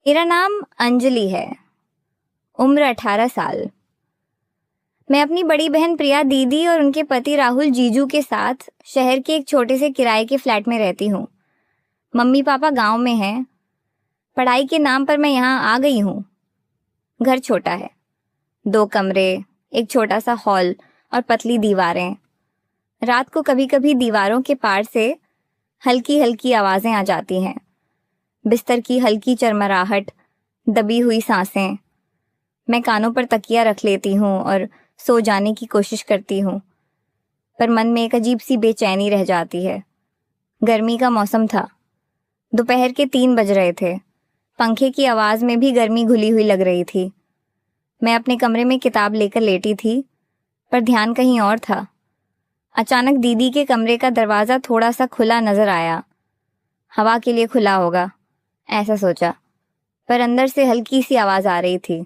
मेरा नाम अंजलि है। उम्र 18 साल। मैं अपनी बड़ी बहन प्रिया दीदी और उनके पति राहुल जीजू के साथ शहर के एक छोटे से किराए के फ्लैट में रहती हूँ। मम्मी पापा गांव में हैं। पढ़ाई के नाम पर मैं यहाँ आ गई हूँ। घर छोटा है, 2 कमरे, एक छोटा सा हॉल और पतली दीवारें। रात को कभी कभी दीवारों के पार से हल्की हल्की आवाजें आ जाती हैं। बिस्तर की हल्की चरमराहट, दबी हुई सांसें। मैं कानों पर तकिया रख लेती हूँ और सो जाने की कोशिश करती हूँ, पर मन में एक अजीब सी बेचैनी रह जाती है। गर्मी का मौसम था। दोपहर के 3 बज रहे थे। पंखे की आवाज में भी गर्मी घुली हुई लग रही थी। मैं अपने कमरे में किताब लेकर लेटी थी, पर ध्यान कहीं और था। अचानक दीदी के कमरे का दरवाजा थोड़ा सा खुला नजर आया। हवा के लिए खुला होगा, ऐसा सोचा, पर अंदर से हल्की सी आवाज आ रही थी।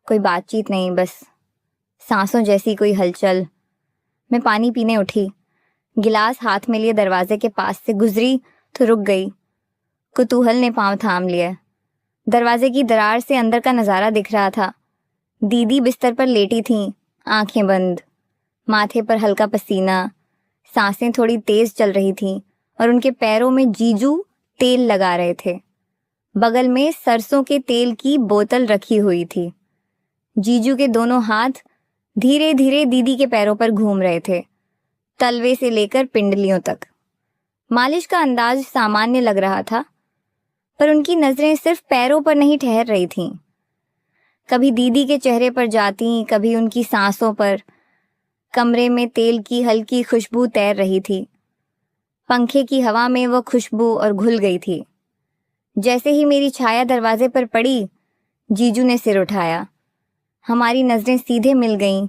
कोई बातचीत नहीं, बस सांसों जैसी कोई हलचल। मैं पानी पीने उठी। गिलास हाथ में लिए दरवाजे के पास से गुजरी तो रुक गई। कुतूहल ने पांव थाम लिया। दरवाजे की दरार से अंदर का नजारा दिख रहा था। दीदी बिस्तर पर लेटी थीं, आंखें बंद, माथे पर हल्का पसीना, सांसें थोड़ी तेज चल रही थीं और उनके पैरों में जीजू तेल लगा रहे थे। बगल में सरसों के तेल की बोतल रखी हुई थी। जीजू के दोनों हाथ धीरे धीरे दीदी के पैरों पर घूम रहे थे, तलवे से लेकर पिंडलियों तक। मालिश का अंदाज सामान्य लग रहा था, पर उनकी नजरें सिर्फ पैरों पर नहीं ठहर रही थीं। कभी दीदी के चेहरे पर जाती, कभी उनकी सांसों पर। कमरे में तेल की हल्की खुशबू तैर रही थी। पंखे की हवा में वो खुशबू और घुल गई थी। जैसे ही मेरी छाया दरवाजे पर पड़ी, जीजू ने सिर उठाया। हमारी नजरें सीधे मिल गईं।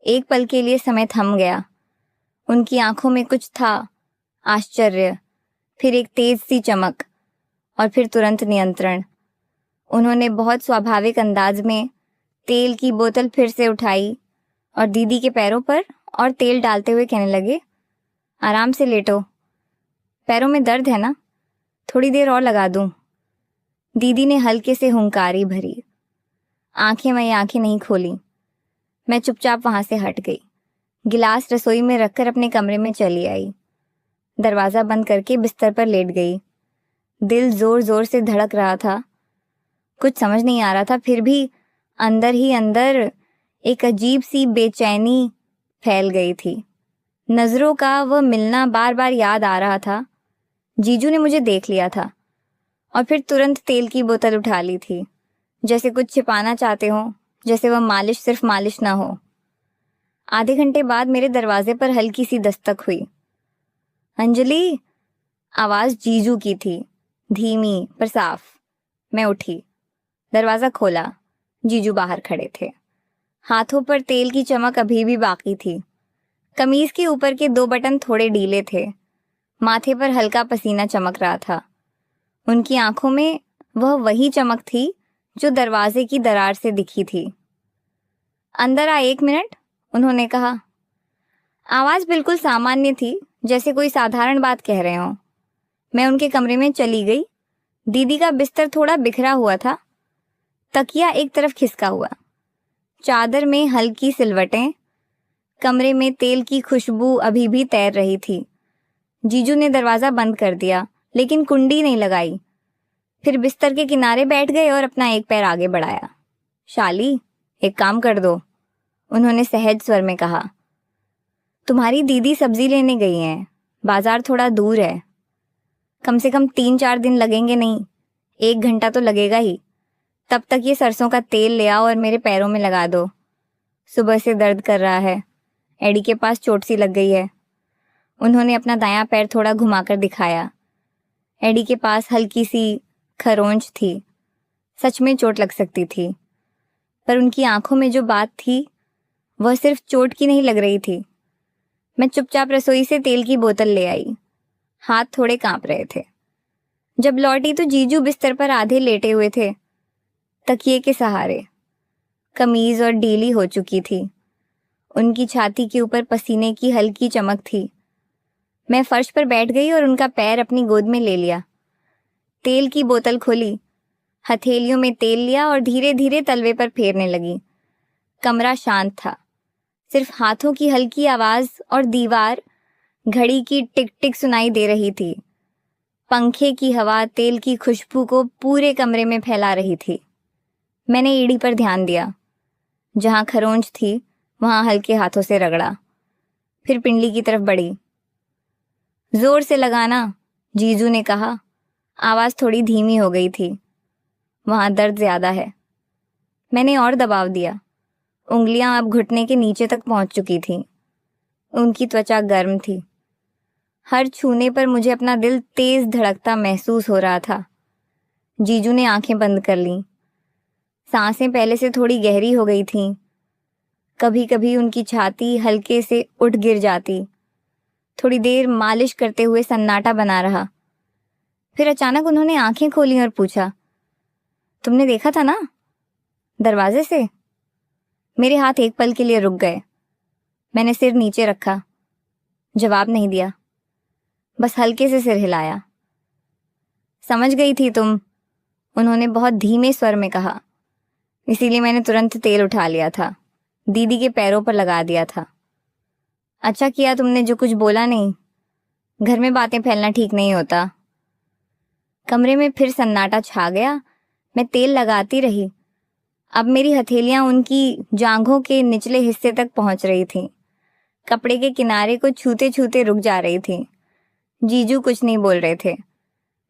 एक पल के लिए समय थम गया। उनकी आंखों में कुछ था, आश्चर्य, फिर एक तेज सी चमक और फिर तुरंत नियंत्रण। उन्होंने बहुत स्वाभाविक अंदाज में तेल की बोतल फिर से उठाई और दीदी के पैरों पर और तेल डालते हुए कहने लगे, आराम से लेटो। पैरों में दर्द है ना? थोड़ी देर और लगा दूं? दीदी ने हल्के से हुंकारी भरी। आंखें नहीं खोली। मैं चुपचाप वहां से हट गई। गिलास रसोई में रखकर अपने कमरे में चली आई। दरवाजा बंद करके बिस्तर पर लेट गई। दिल जोर जोर से धड़क रहा था। कुछ समझ नहीं आ रहा था, फिर भी अंदर ही अंदर एक अजीब सी बेचैनी फैल गई थी। नजरों का वह मिलना बार बार याद आ रहा था। जीजू ने मुझे देख लिया था और फिर तुरंत तेल की बोतल उठा ली थी, जैसे कुछ छिपाना चाहते हो, जैसे वह मालिश सिर्फ मालिश ना हो। आधे घंटे बाद मेरे दरवाजे पर हल्की सी दस्तक हुई। अंजलि, आवाज जीजू की थी, धीमी पर साफ। मैं उठी, दरवाजा खोला। जीजू बाहर खड़े थे। हाथों पर तेल की चमक अभी भी बाकी थी। कमीज के ऊपर के 2 बटन थोड़े ढीले थे। माथे पर हल्का पसीना चमक रहा था। उनकी आंखों में वह वही चमक थी जो दरवाजे की दरार से दिखी थी। अंदर आ, 1 मिनट, उन्होंने कहा। आवाज बिल्कुल सामान्य थी, जैसे कोई साधारण बात कह रहे हो। मैं उनके कमरे में चली गई। दीदी का बिस्तर थोड़ा बिखरा हुआ था, तकिया एक तरफ खिसका हुआ, चादर में हल्की सिलवटें। कमरे में तेल की खुशबू अभी भी तैर रही थी। जीजू ने दरवाजा बंद कर दिया, लेकिन कुंडी नहीं लगाई। फिर बिस्तर के किनारे बैठ गए और अपना एक पैर आगे बढ़ाया। शाली, एक काम कर दो, उन्होंने सहज स्वर में कहा। तुम्हारी दीदी सब्जी लेने गई हैं। बाजार थोड़ा दूर है। कम से कम 3-4 दिन लगेंगे, नहीं 1 घंटा तो लगेगा ही। तब तक ये सरसों का तेल ले आओ और मेरे पैरों में लगा दो। सुबह से दर्द कर रहा है, एड़ी के पास चोट सी लग गई है। उन्होंने अपना दायां पैर थोड़ा घुमाकर दिखाया। एड़ी के पास हल्की सी खरोंच थी। सच में चोट लग सकती थी, पर उनकी आंखों में जो बात थी वह सिर्फ चोट की नहीं लग रही थी। मैं चुपचाप रसोई से तेल की बोतल ले आई। हाथ थोड़े कांप रहे थे। जब लौटी तो जीजू बिस्तर पर आधे लेटे हुए थे, तकिए के सहारे। कमीज और ढीली हो चुकी थी। उनकी छाती के ऊपर पसीने की हल्की चमक थी। मैं फर्श पर बैठ गई और उनका पैर अपनी गोद में ले लिया। तेल की बोतल खोली। हथेलियों में तेल लिया और धीरे धीरे तलवे पर फेरने लगी। कमरा शांत था, सिर्फ हाथों की हल्की आवाज और दीवार घड़ी की टिक टिक सुनाई दे रही थी। पंखे की हवा तेल की खुशबू को पूरे कमरे में फैला रही थी। मैंने एड़ी पर ध्यान दिया, जहां खरोंच थी वहां हल्के हाथों से रगड़ा, फिर पिंडली की तरफ बढ़ी। जोर से लगाना, जीजू ने कहा। आवाज थोड़ी धीमी हो गई थी। वहां दर्द ज्यादा है। मैंने और दबाव दिया। उंगलियां अब घुटने के नीचे तक पहुंच चुकी थीं। उनकी त्वचा गर्म थी। हर छूने पर मुझे अपना दिल तेज धड़कता महसूस हो रहा था। जीजू ने आंखें बंद कर लीं। सांसें पहले से थोड़ी गहरी हो गई थीं। कभी कभी उनकी छाती हल्के से उठ गिर जाती। थोड़ी देर मालिश करते हुए सन्नाटा बना रहा। फिर अचानक उन्होंने आंखें खोली और पूछा, तुमने देखा था ना दरवाजे से? मेरे हाथ एक पल के लिए रुक गए। मैंने सिर नीचे रखा, जवाब नहीं दिया, बस हल्के से सिर हिलाया। समझ गई थी तुम, उन्होंने बहुत धीमे स्वर में कहा। इसीलिए मैंने तुरंत तेल उठा लिया था, दीदी के पैरों पर लगा दिया था। अच्छा किया तुमने जो कुछ बोला नहीं, घर में बातें फैलना ठीक नहीं होता। कमरे में फिर सन्नाटा छा गया। मैं तेल लगाती रही। अब मेरी हथेलियां उनकी जांघों के निचले हिस्से तक पहुंच रही थीं। कपड़े के किनारे को छूते छूते रुक जा रही थीं। जीजू कुछ नहीं बोल रहे थे,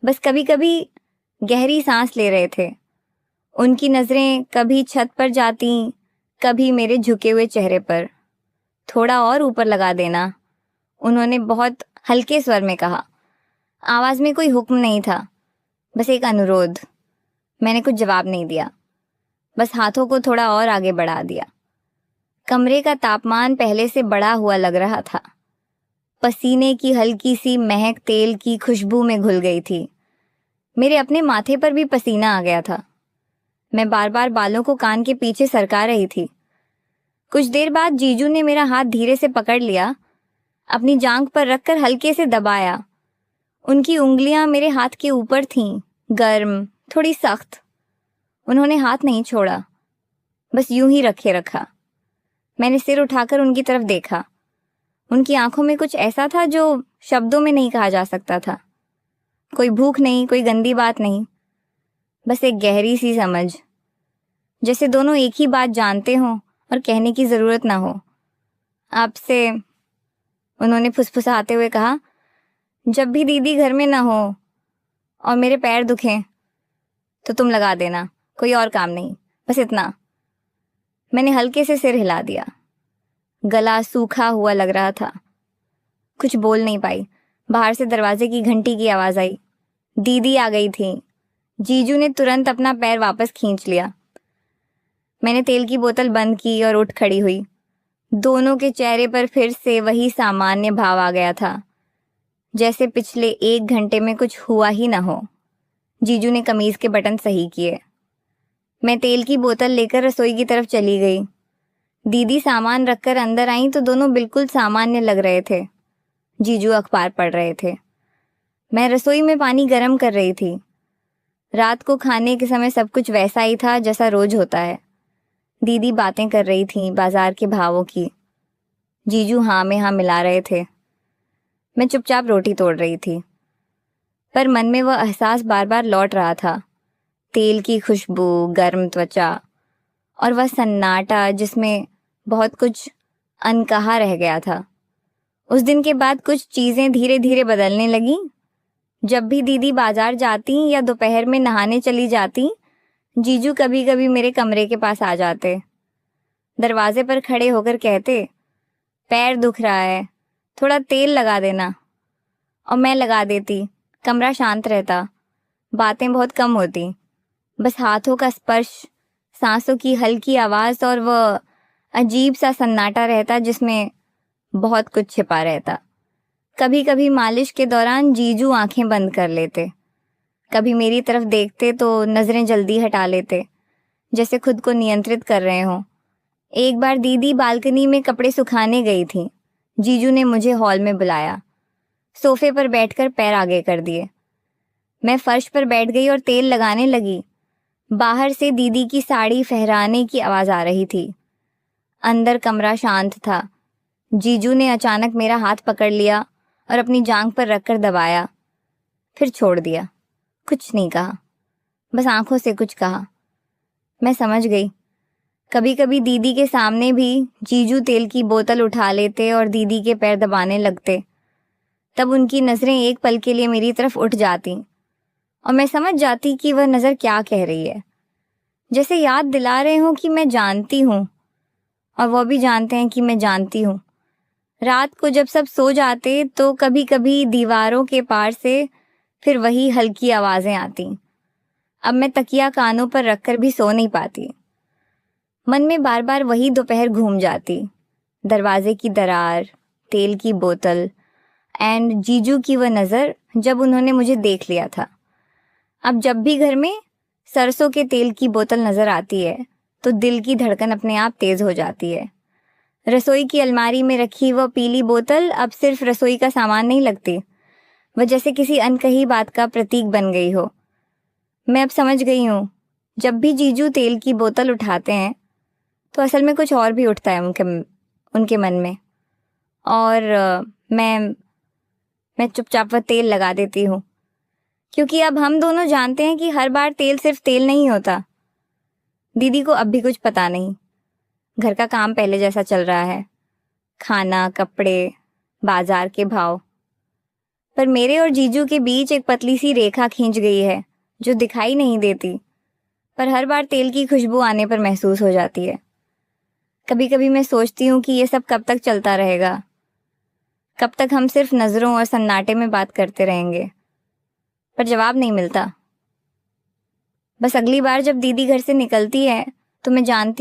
बस कभी कभी गहरी सांस ले रहे थे। उनकी नजरें कभी छत पर जाती, कभी मेरे झुके हुए चेहरे पर। थोड़ा और ऊपर लगा देना, उन्होंने बहुत हल्के स्वर में कहा। आवाज में कोई हुक्म नहीं था, बस एक अनुरोध। मैंने कुछ जवाब नहीं दिया, बस हाथों को थोड़ा और आगे बढ़ा दिया। कमरे का तापमान पहले से बढ़ा हुआ लग रहा था। पसीने की हल्की सी महक तेल की खुशबू में घुल गई थी। मेरे अपने माथे पर भी पसीना आ गया था। मैं बार बार बालों को कान के पीछे सरका रही थी। कुछ देर बाद जीजू ने मेरा हाथ धीरे से पकड़ लिया, अपनी जांघ पर रखकर हल्के से दबाया। उनकी उंगलियां मेरे हाथ के ऊपर थीं, गर्म, थोड़ी सख्त। उन्होंने हाथ नहीं छोड़ा, बस यूं ही रखे रखा। मैंने सिर उठाकर उनकी तरफ देखा। उनकी आंखों में कुछ ऐसा था जो शब्दों में नहीं कहा जा सकता था। कोई भूख नहीं, कोई गंदी बात नहीं, बस एक गहरी सी समझ, जैसे दोनों एक ही बात जानते हों और कहने की जरूरत ना हो। आपसे, उन्होंने फुसफुसाते हुए कहा, जब भी दीदी घर में ना हो और मेरे पैर दुखें तो तुम लगा देना, कोई और काम नहीं, बस इतना। मैंने हल्के से सिर हिला दिया। गला सूखा हुआ लग रहा था। कुछ बोल नहीं पाई। बाहर से दरवाजे की घंटी की आवाज आई। दीदी आ गई थी। जीजू ने तुरंत अपना पैर वापस खींच लिया। मैंने तेल की बोतल बंद की और उठ खड़ी हुई। दोनों के चेहरे पर फिर से वही सामान्य भाव आ गया था, जैसे पिछले 1 घंटे में कुछ हुआ ही ना हो। जीजू ने कमीज के बटन सही किए। मैं तेल की बोतल लेकर रसोई की तरफ चली गई। दीदी सामान रखकर अंदर आई तो दोनों बिल्कुल सामान्य लग रहे थे। जीजू अखबार पढ़ रहे थे। मैं रसोई में पानी गर्म कर रही थी। रात को खाने के समय सब कुछ वैसा ही था जैसा रोज होता है। दीदी बातें कर रही थी बाजार के भावों की। जीजू हाँ में हाँ मिला रहे थे। मैं चुपचाप रोटी तोड़ रही थी, पर मन में वह एहसास बार बार लौट रहा था। तेल की खुशबू, गर्म त्वचा और वह सन्नाटा जिसमें बहुत कुछ अनकहा रह गया था। उस दिन के बाद कुछ चीजें धीरे धीरे बदलने लगी। जब भी दीदी बाजार जाती या दोपहर में नहाने चली जाती, जीजू कभी कभी मेरे कमरे के पास आ जाते। दरवाजे पर खड़े होकर कहते, पैर दुख रहा है, थोड़ा तेल लगा देना। और मैं लगा देती। कमरा शांत रहता, बातें बहुत कम होती, बस हाथों का स्पर्श, सांसों की हल्की आवाज और वह अजीब सा सन्नाटा रहता जिसमें बहुत कुछ छिपा रहता। कभी कभी मालिश के दौरान जीजू आंखें बंद कर लेते, कभी मेरी तरफ देखते तो नजरें जल्दी हटा लेते, जैसे खुद को नियंत्रित कर रहे हों। एक बार दीदी बालकनी में कपड़े सुखाने गई थी। जीजू ने मुझे हॉल में बुलाया। सोफे पर बैठकर पैर आगे कर दिए। मैं फर्श पर बैठ गई और तेल लगाने लगी। बाहर से दीदी की साड़ी फहराने की आवाज आ रही थी। अंदर कमरा शांत था। जीजू ने अचानक मेरा हाथ पकड़ लिया और अपनी जांघ पर रखकर दबाया, फिर छोड़ दिया। कुछ नहीं कहा, बस आंखों से कुछ कहा। मैं समझ गई। कभी कभी दीदी के सामने भी जीजू तेल की बोतल उठा लेते और दीदी के पैर दबाने लगते। तब उनकी नजरें एक पल के लिए मेरी तरफ उठ जाती और मैं समझ जाती कि वह नजर क्या कह रही है। जैसे याद दिला रहे हों कि मैं जानती हूँ और वह भी जानते हैं कि मैं जानती हूँ। रात को जब सब सो जाते तो कभी कभी दीवारों के पार से फिर वही हल्की आवाजें आती। अब मैं तकिया कानों पर रखकर भी सो नहीं पाती। मन में बार बार वही दोपहर घूम जाती। दरवाजे की दरार, तेल की बोतल एंड जीजू की वह नज़र जब उन्होंने मुझे देख लिया था। अब जब भी घर में सरसों के तेल की बोतल नजर आती है तो दिल की धड़कन अपने आप तेज हो जाती है। रसोई की अलमारी में रखी वह पीली बोतल अब सिर्फ रसोई का सामान नहीं लगती, वह जैसे किसी अनकही बात का प्रतीक बन गई हो। मैं अब समझ गई हूँ, जब भी जीजू तेल की बोतल उठाते हैं तो असल में कुछ और भी उठता है उनके मन में। और मैं चुपचाप वह तेल लगा देती हूँ, क्योंकि अब हम दोनों जानते हैं कि हर बार तेल सिर्फ तेल नहीं होता। दीदी को अब भी कुछ पता नहीं। घर का काम पहले जैसा चल रहा है, खाना, कपड़े, बाजार के भाव। पर मेरे और जीजू के बीच एक पतली सी रेखा खींच गई है जो दिखाई नहीं देती, पर हर बार तेल की खुशबू आने पर महसूस हो जाती है। कभी कभी मैं सोचती हूँ कि ये सब कब तक चलता रहेगा, कब तक हम सिर्फ नजरों और सन्नाटे में बात करते रहेंगे। पर जवाब नहीं मिलता। बस अगली बार जब दीदी घर से निकलती है तो मैं जानती